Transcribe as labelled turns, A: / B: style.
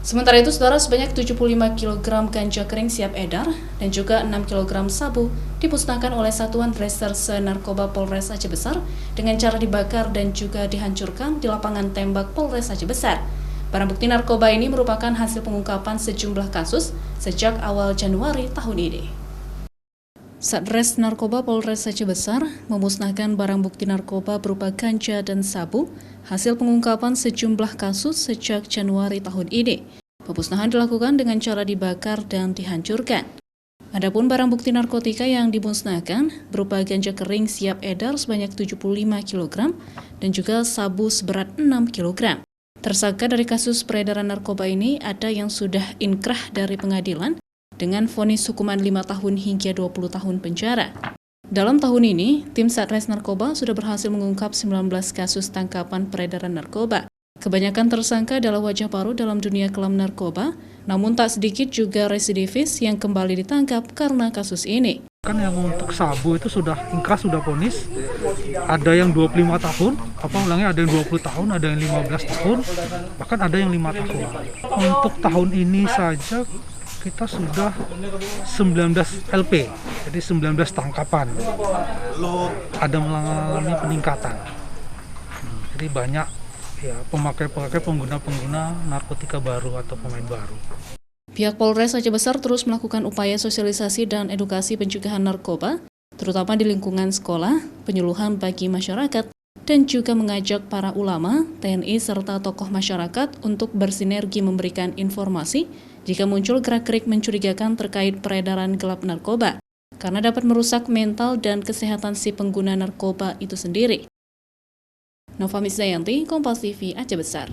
A: Sementara itu, saudara, sebanyak 75 kg ganja kering siap edar dan juga 6 kg sabu dimusnahkan oleh Satuan Reserse Narkoba Polres Aceh Besar dengan cara dibakar dan juga dihancurkan di lapangan tembak Polres Aceh Besar. Barang bukti narkoba ini merupakan hasil pengungkapan sejumlah kasus sejak awal Januari tahun ini. Satres Narkoba Polres Aceh Besar memusnahkan barang bukti narkoba berupa ganja dan sabu hasil pengungkapan sejumlah kasus sejak Januari tahun ini. Pemusnahan dilakukan dengan cara dibakar dan dihancurkan. Adapun barang bukti narkotika yang dimusnahkan berupa ganja kering siap edar sebanyak 75 kg dan juga sabu seberat 6 kg. Tersangka dari kasus peredaran narkoba ini ada yang sudah inkrah dari pengadilan dengan vonis hukuman 5 tahun hingga 20 tahun penjara. Dalam tahun ini, tim Satres Narkoba sudah berhasil mengungkap 19 kasus tangkapan peredaran narkoba. Kebanyakan tersangka adalah wajah baru dalam dunia kelam narkoba, namun tak sedikit juga residivis yang kembali ditangkap karena kasus ini.
B: Kan yang untuk sabu itu sudah inkrah, sudah vonis, ada yang 25 tahun, ada yang 20 tahun, ada yang 15 tahun, bahkan ada yang 5 tahun. Untuk tahun ini saja kita sudah 19 LP, jadi 19 tangkapan. Ada mengalami peningkatan. Jadi banyak ya pemakai-pemakai pengguna narkotika baru atau pemain baru.
A: Pihak Polres Aceh Besar terus melakukan upaya sosialisasi dan edukasi pencegahan narkoba, terutama di lingkungan sekolah, penyuluhan bagi masyarakat, dan juga mengajak para ulama, TNI, serta tokoh masyarakat untuk bersinergi memberikan informasi jika muncul gerak-gerik mencurigakan terkait peredaran gelap narkoba, karena dapat merusak mental dan kesehatan si pengguna narkoba itu sendiri. Nova Misdayanti, Kompas TV Aceh Besar.